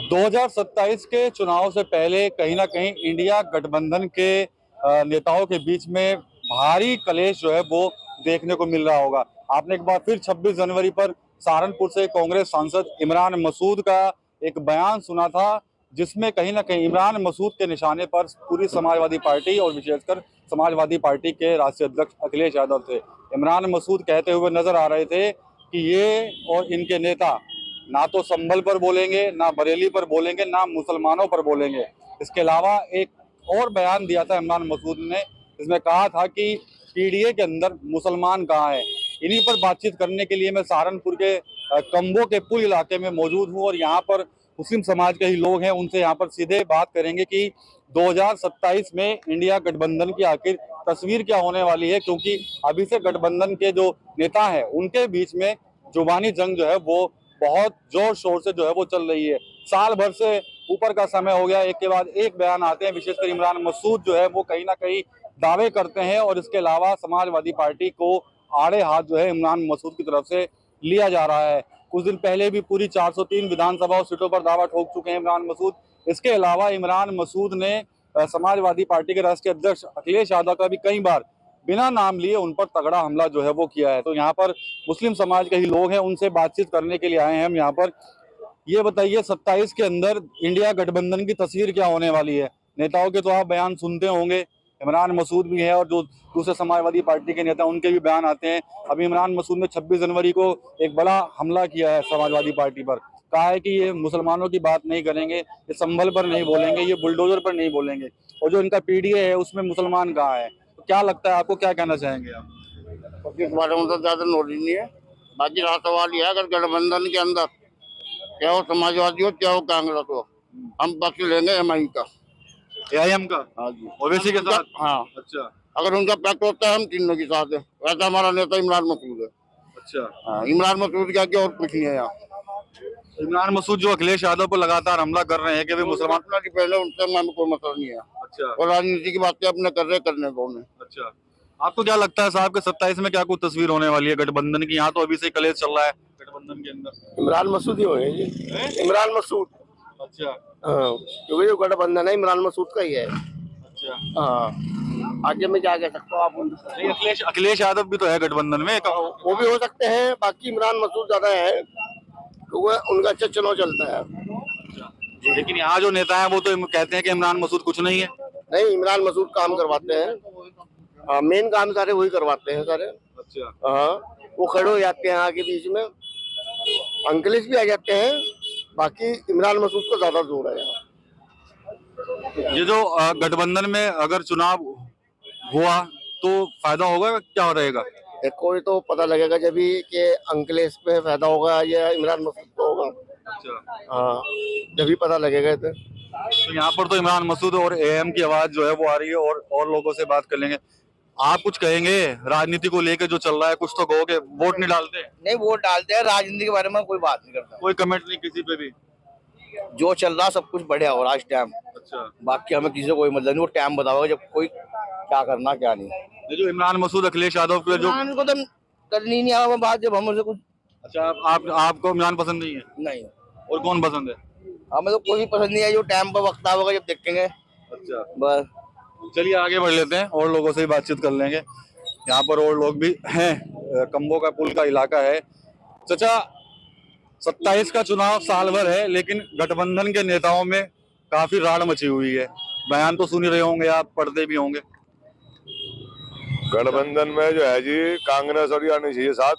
2027 के चुनाव से पहले कहीं ना कहीं इंडिया गठबंधन के नेताओं के बीच में भारी कलेश जो है वो देखने को मिल रहा होगा। आपने एक बार फिर 26 जनवरी पर सहारनपुर से कांग्रेस सांसद इमरान मसूद का एक बयान सुना था, जिसमें कहीं ना कहीं इमरान मसूद के निशाने पर पूरी समाजवादी पार्टी और विशेषकर समाजवादी पार्टी के राष्ट्रीय अध्यक्ष अखिलेश यादव थे। इमरान मसूद कहते हुए नजर आ रहे थे कि ये और इनके नेता ना तो संभल पर बोलेंगे, ना बरेली पर बोलेंगे, ना मुसलमानों पर बोलेंगे। इसके अलावा एक और बयान दिया था इमरान मसूद ने, इसमें कहा था कि पीडीए के अंदर मुसलमान कहाँ है। इन्हीं पर बातचीत करने के लिए मैं सहारनपुर के कंबो के पुल इलाके में मौजूद हूँ और यहाँ पर मुस्लिम समाज के ही लोग हैं। उनसे यहाँ पर सीधे बात करेंगे कि 2027 में इंडिया गठबंधन की आखिर तस्वीर क्या होने वाली है, क्योंकि अभी से गठबंधन के जो नेता हैं उनके बीच में जुबानी जंग जो है वो बहुत जोर शोर से जो है वो चल रही है। साल भर से ऊपर का समय हो गया, एक के बाद एक बयान आते हैं। विशेषकर इमरान मसूद जो है वो कहीं ना कहीं दावे करते हैं और इसके अलावा समाजवादी पार्टी को आड़े हाथ जो है इमरान मसूद की तरफ से लिया जा रहा है। कुछ दिन पहले भी पूरी 403 विधानसभा सीटों पर दावा ठोक चुके हैं इमरान मसूद। इसके अलावा इमरान मसूद ने समाजवादी पार्टी के राष्ट्रीय अध्यक्ष अखिलेश यादव का भी कई बार बिना नाम लिए उन पर तगड़ा हमला जो है वो किया है। तो यहाँ पर मुस्लिम समाज के ही लोग हैं, उनसे बातचीत करने के लिए आए हैं हम यहाँ पर। ये बताइए 27 के अंदर इंडिया गठबंधन की तस्वीर क्या होने वाली है? नेताओं के तो आप बयान सुनते होंगे, इमरान मसूद भी है और जो दूसरे समाजवादी पार्टी के नेता उनके भी बयान आते हैं। अभी इमरान मसूद ने 26 जनवरी को एक बड़ा हमला किया है समाजवादी पार्टी पर। कहा है कि ये मुसलमानों की बात नहीं करेंगे, ये संभल पर नहीं बोलेंगे, ये बुलडोजर पर नहीं बोलेंगे। और जो इनका पीडीए है उसमें मुसलमान कहाँ है? तो क्या लगता है आपको, क्या कहना चाहेंगे आप? इस बारे में तो ज्यादा नॉलेज नहीं है। बाकी रहा सवाल यह है, अगर गठबंधन के अंदर क्या हो समाजवादी हो क्या हो कांग्रेस हो, हम पक्ष लेंगे एमआई का। एआईएम का? हाँ जी, ओवैसी के साथ? हाँ। अच्छा अगर उनका पैक्ट होता है हम तीनों के साथ है। वैसा हमारा नेता इमरान मसूद है। अच्छा। हाँ, इमरान मसूद क्या क्या और कुछ नहीं है यहाँ। इमरान मसूद जो अखिलेश यादव पर लगातार हमला कर रहे हैं कि वे मुसलमान। अपना डिपेंड है, उनसे हमें कोई मतलब नहीं है। अच्छा और राजनीति की बातें अपने कर रहे करने दो उन्हें। अच्छा। आपको क्या लगता है साहब के 27 में क्या कुछ तस्वीर होने वाली है गठबंधन की? यहाँ तो अभी से कलेश चल रहा है गठबंधन के अंदर। इमरान मसूद ही होंगे जी। इमरान मसूद। अच्छा हाँ, क्योंकि जो गठबंधन है इमरान मसूद का ही है। अच्छा। हाँ, आगे मैं क्या कह सकता हूँ आप नहीं, अखिलेश अखिलेश यादव भी तो है गठबंधन में। वो भी हो सकते हैं, बाकी इमरान मसूद ज्यादा है क्योंकि उनका अच्छा चुनाव चलता है। लेकिन यहाँ जो नेता है वो तो कहते हैं कि इमरान मसूद कुछ नहीं है। नहीं, इमरान मसूद काम करवाते हैं। मेन काम सारे वही करवाते हैं सारे। अच्छा। हाँ, वो खड़े हो जाते हैं आगे बीच में, अंकलेश भी आ जाते हैं। बाकी इमरान मसूद को ज्यादा जोर है यहाँ। ये जो गठबंधन में अगर चुनाव हुआ तो फायदा होगा, क्या रहेगा? देखो ये तो पता लगेगा जब भी कि अंकलेश पे फायदा होगा या इमरान मसूद को होगा। अच्छा। हाँ, जब भी पता लगेगा तो यहाँ पर तो इमरान मसूद और एएम की आवाज जो है वो आ रही है और लोगों से बात कर लेंगे। आप कुछ कहेंगे राजनीति को लेकर जो चल रहा है? कुछ तो कहोगे। वोट नहीं डालते? नहीं, वोट डालते हैं। राजनीति के बारे में कोई बात नहीं करता। कोई कमेंट नहीं किसी पे भी? जो चल रहा सब कुछ बढ़िया हो रहा है इस टाइम। अच्छा। बाकी हमें किसी से कोई मतलब नहीं। वो टाइम बताओगे जब कोई क्या करना क्या नहीं। ये जो इमरान मसूद अखिलेश यादव के जो इमरान को तो करनी नहीं आवा बात जब हम उसे कुछ। अच्छा, आपको इमरान पसंद नहीं है? नहीं, और कौन पसंद है? हमें तो कोई भी पसंद नहीं है। जो टाइम पर वक्त आवेगा जब देखेंगे। अच्छा, बस चलिए आगे बढ़ लेते हैं और लोगों से ही बातचीत कर लेंगे। यहाँ पर और लोग भी हैं। कंबो का पुल का इलाका है। चाचा, 27 का चुनाव साल भर है, लेकिन गठबंधन के नेताओं में काफी राड़ मची हुई है। बयान तो सुन ही रहे होंगे आप, पढ़ते भी होंगे। गठबंधन में जो है जी कांग्रेस और ये आनी चाहिए साथ।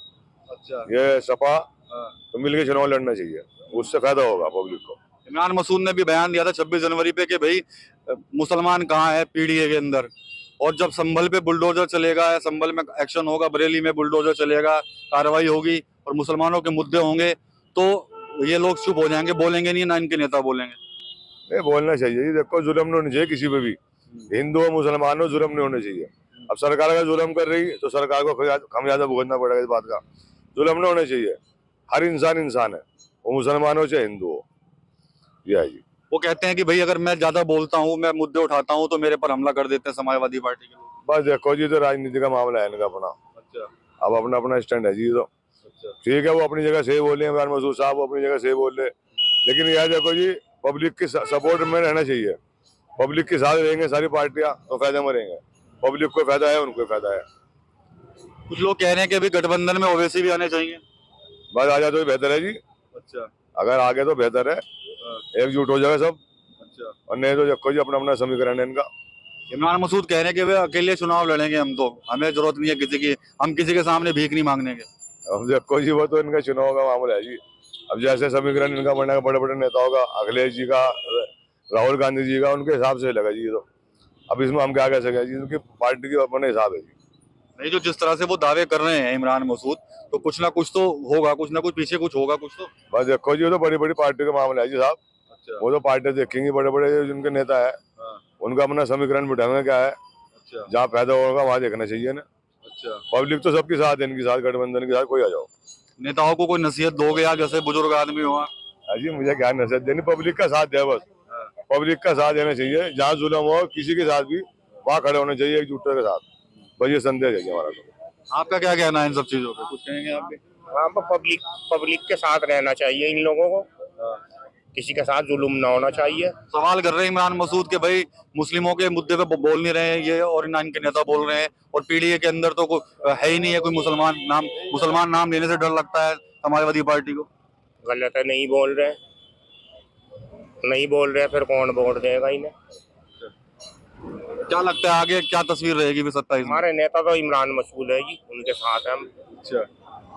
अच्छा। ये सपा हाँ। तो मिलकर चुनाव लड़ना चाहिए, उससे फायदा होगा पब्लिक को। इमरान मसूद ने भी बयान दिया था 26 जनवरी पे कि भाई मुसलमान कहाँ है पीडीए के अंदर, और जब संभल पे बुलडोजर चलेगा, संभल में एक्शन होगा, बरेली में बुलडोजर चलेगा, कार्रवाई होगी और मुसलमानों के मुद्दे होंगे तो ये लोग चुप हो जाएंगे, बोलेंगे नहीं, ना इनके नेता बोलेंगे। नहीं, बोलना चाहिए जी। देखो, जुर्म नहीं होना चाहिए किसी पे भी, हिंदू हो मुसलमान हो, जुर्म नहीं होना चाहिए। अब सरकार का जुर्म कर रही तो सरकार को खमियाजा भुगतना पड़ेगा इस बात का। जुर्म नहीं होना चाहिए। हर इंसान इंसान है, वो मुसलमान हो चाहे हिंदू हो। यह है जी। वो कहते हैं कि भाई अगर मैं ज्यादा बोलता हूँ, मैं मुद्दे उठाता हूँ तो मेरे पर हमला कर देते हैं समाजवादी पार्टी के लोग। बस देखो जी, तो राजनीति का मामला है इनका अपना। अच्छा। अब अपना अपना स्टैंड है जी। तो अच्छा। ठीक है, वो अपनी जगह सही बोले, इमरान मसूद साहब वो अपनी जगह सही बोल रहे, लेकिन यह देखो जी पब्लिक के सपोर्ट में रहना चाहिए। पब्लिक के साथ रहेंगे सारी पार्टियां तो फायदे में रहेंगे। पब्लिक को फायदा है, उनको फायदा है। कुछ लोग कह रहे हैं कि अभी गठबंधन में ओवैसी भी आने चाहिए। बस आ जाए तो बेहतर है जी। अच्छा। अगर आगे तो बेहतर है, एकजुट हो जाएगा सब। अच्छा। और नहीं तो कोई अपना अपना समीकरण है इनका। इमरान मसूद कह रहे हैं कि वे अकेले चुनाव लड़ेंगे, हम तो हमें जरूरत नहीं है किसी की, हम किसी के सामने भीख नहीं मांगने के। अब देखो जी, वो तो इनका चुनाव का मामला है जी। अब जैसे समीकरण इनका बनेगा बड़े बड़े नेताओं का, अखिलेश जी का, राहुल गांधी जी का, उनके हिसाब से लगा जी। तो अब इसमें हम क्या कह सकें जी, उनकी पार्टी के अपने हिसाब है जी। नहीं, जो जिस तरह से वो दावे कर रहे हैं इमरान मसूद, तो कुछ ना कुछ तो होगा, कुछ ना कुछ पीछे कुछ होगा कुछ तो। बस देखो जी, वो तो बड़ी बड़ी पार्टी का मामला है जी साहब। अच्छा। वो तो पार्टी देखेंगी, बड़े बड़े जिनके नेता है उनका अपना समीकरण बिठाना क्या है। अच्छा। जहाँ फायदा होगा वहाँ देखना चाहिए ना। अच्छा। पब्लिक तो सबके साथ है, इनके साथ, गठबंधन के साथ कोई आ जाओ। नेताओं को कोई नसीहत दोगे यार, जैसे बुजुर्ग आदमी हुआ? जी मुझे क्या नसीहत देनी, पब्लिक का साथ है बस। पब्लिक का साथ देना चाहिए, जहाँ जुल्म हो किसी के साथ भी वहाँ खड़े होने चाहिए एकजुटता के साथ। बस ये संदेश है जी हमारा। तो आपका क्या कहना है इन सब चीजों पे, कुछ कहेंगे आप भी? हाँ, पब्लिक के साथ रहना चाहिए इन लोगों को, किसी के साथ जुल्म ना होना चाहिए। सवाल कर रहे हैं इमरान मसूद के भाई मुस्लिमों के मुद्दे पे बोल नहीं रहे हैं ये, और इनके नेता बोल रहे हैं, और पीडीए के अंदर तो कोई है ही नहीं है कोई मुसलमान नाम लेने से डर लगता है समाजवादी पार्टी को। गलत है, नहीं बोल रहे फिर कौन वोट देगा इन्हें। क्या लगता है आगे क्या तस्वीर रहेगी फिर 27 में? हमारे नेता तो इमरान मसूद है जी, उनके साथ हम। अच्छा।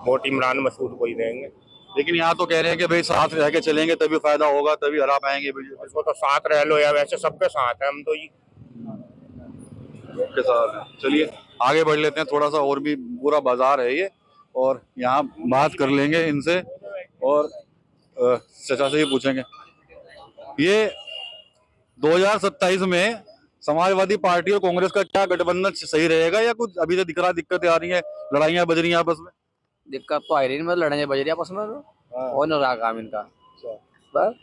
वोट इमरान मसूद को ही देंगे। लेकिन यहाँ तो कह रहे हैं कि भाई साथ रह के चलेंगे तभी फायदा होगा, तभी हरा पाएंगे बीजेपी उसको तो साथ रह लो, या वैसे सबके साथ है हम तो जी। के साथ। चलिए आगे बढ़ लेते हैं, थोड़ा सा और भी पूरा बाजार है ये, और यहाँ बात कर लेंगे इनसे, और चाचा से भी पूछेंगे। ये 2027 में समाजवादी पार्टी और कांग्रेस का क्या गठबंधन सही रहेगा, या कुछ अभी से दिख रहा दिक्कतें आ रही हैं, लड़ाइयाँ बज रही हैं आपस में? दिक्कत तो आ रही है, मतलब लड़ाई बज रही है आपस में, हो नहीं रहा काम इनका। बस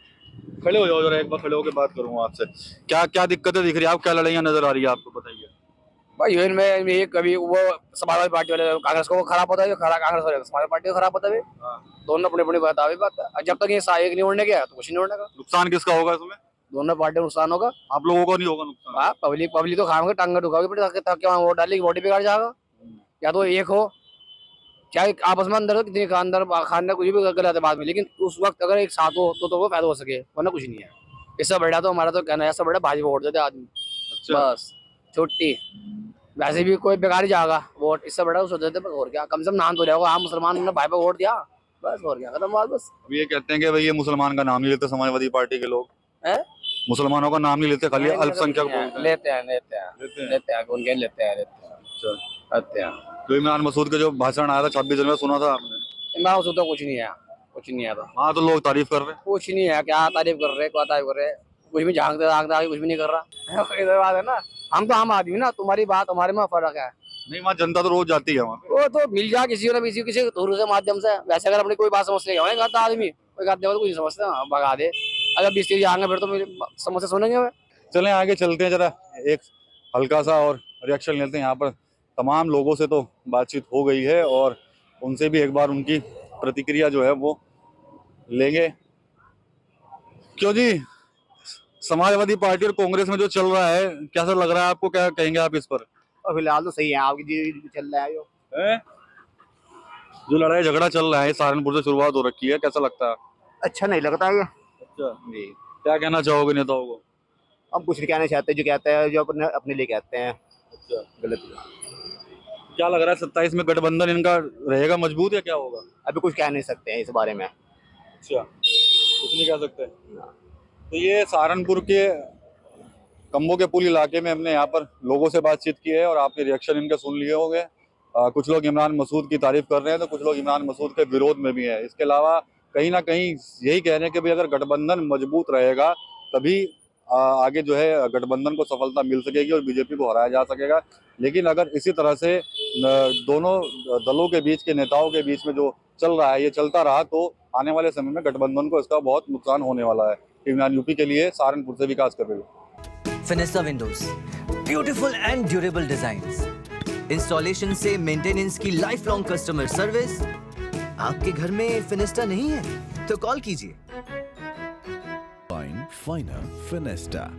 खड़े हो जाओ जरा, एक बार खड़े होकर बात करूंगा आपसे। क्या क्या दिक्कतें दिख रही है, आप क्या लड़ाइयाँ नजर आ रही है आपको, बताइए। भाई यूएन में ये कभी वो समाजवादी पार्टी वाले कांग्रेस को वो खराब होता है, खरा कांग्रेस वाले समाजवादी पार्टी को खराब होता है। दोनों अपनी अपनी बात है। जब तक ये एक नहीं उड़ने गया तो कुछ नहीं उड़ने का। नुकसान किसका होगा इसमें? दोनों पार्टी को नुकसान होगा। आप लोगों को नहीं होगा नुकसान? हाँ, पब्लिक तो खाओगे, टांगे दुखाओगे, ताकि वहाँ वोट डालेगी, वोट बिगाड़ जाएगा। या तो एक हो, चाहे आपस में अंदर कितनी अंदर खाने कुछ भी गलत है बाद में, लेकिन उस वक्त अगर एक साथ हो तो वो फायदा हो सके, वरना कुछ नहीं है। इससे बड़ा तो हमारा तो कहना है, इससे बड़ा भाजपा वोट देते आदमी। अच्छा। बस छुट्टी, वैसे भी कोई बेकार ही जाएगा वोट, इससे बड़ा सोच देते और क्या, कम से कम नाम तो रहेगा, हाँ मुसलमान ने भाई पे वोट दिया, बस और क्या, खत्म बात। बस अब ये कहते हैं कि भाई ये मुसलमान का नाम नहीं लेते समाजवादी पार्टी के लोग, है, मुसलमानों का नाम नहीं लेते, खाली अल्पसंख्यक बोलते हैं। लेते हैं उनके लेते हैं। तो इमरान मसूद का जो भाषण आया था 26 जनवरी सुना था आपने? इमरान मसूद तो कुछ नहीं है, कुछ नहीं है। तो हाँ, तो लोग तारीफ कर रहे हैं। कुछ नहीं है, क्या तारीफ कर रहे, क्या तारीफ कर रहे, कुछ भी झांकते आगे कुछ भी नहीं कर रहा। इधर बात है ना, हम तो आम आदमी ना, तुम्हारी बात हमारे में फर्क है। नहीं, वहाँ जनता तो रोज जाती है वहाँ पे। वो तो मिल जाए किसी न किसी थ्रू से माध्यम से, वैसे अगर अपनी कोई बात समझ लेगा आदमी, कोई बात नहीं कुछ समझते भगा दे, अगर 20 चीज आएंगे फिर तो मेरी समस्या सुनेंगे वे। चलें आगे चलते हैं, जरा एक हल्का सा और रिएक्शन लेते हैं। यहाँ पर तमाम लोगों से तो बातचीत हो गई है, और उनसे भी एक बार उनकी प्रतिक्रिया जो है वो लेंगे। क्यों जी, समाजवादी पार्टी और कांग्रेस में जो चल रहा है, कैसा लग रहा है आपको, क्या कहेंगे आप इस पर? फिलहाल तो सही है, आपकी चल रहा है जो लड़ाई झगड़ा चल रहा है सहारनपुर से शुरुआत हो रखी है, कैसा लगता है? अच्छा नहीं लगता है। अच्छा जी, क्या कहना चाहोगे नेताओं को? हम कुछ नहीं कहना चाहते, जो कहते हैं जो अपने लिए कहते हैं। अच्छा, गलत। क्या लग रहा है 27 में गठबंधन इनका रहेगा मजबूत, या क्या होगा? अभी कुछ कह नहीं सकते हैं इस बारे में। अच्छा, कुछ नहीं कह सकते। तो ये सहारनपुर के कम्बो के पुल इलाके में हमने यहाँ पर लोगों से बातचीत की है, और आपने रिएक्शन इनके सुन लिए होंगे। कुछ लोग इमरान मसूद की तारीफ कर रहे हैं, तो कुछ लोग इमरान मसूद के विरोध में भी हैं। इसके अलावा कहीं ना कहीं यही कह रहे हैं कि भाई अगर गठबंधन मजबूत रहेगा तभी आगे जो है गठबंधन को सफलता मिल सकेगी और बीजेपी को हराया जा सकेगा। लेकिन अगर इसी तरह से दोनों दलों के बीच के नेताओं के बीच में जो चल रहा है ये चलता रहा, तो आने वाले समय में गठबंधन को इसका बहुत नुकसान होने वाला है। इमरान यूपी के लिए सहारनपुर से विकास कर रहे हैं। Finista windows, beautiful and durable designs, installation से मेंटेनेंस की लाइफ लॉन्ग कस्टमर सर्विस। आपके घर में फिनिस्टा नहीं है तो कॉल कीजिए। Finer Finesta.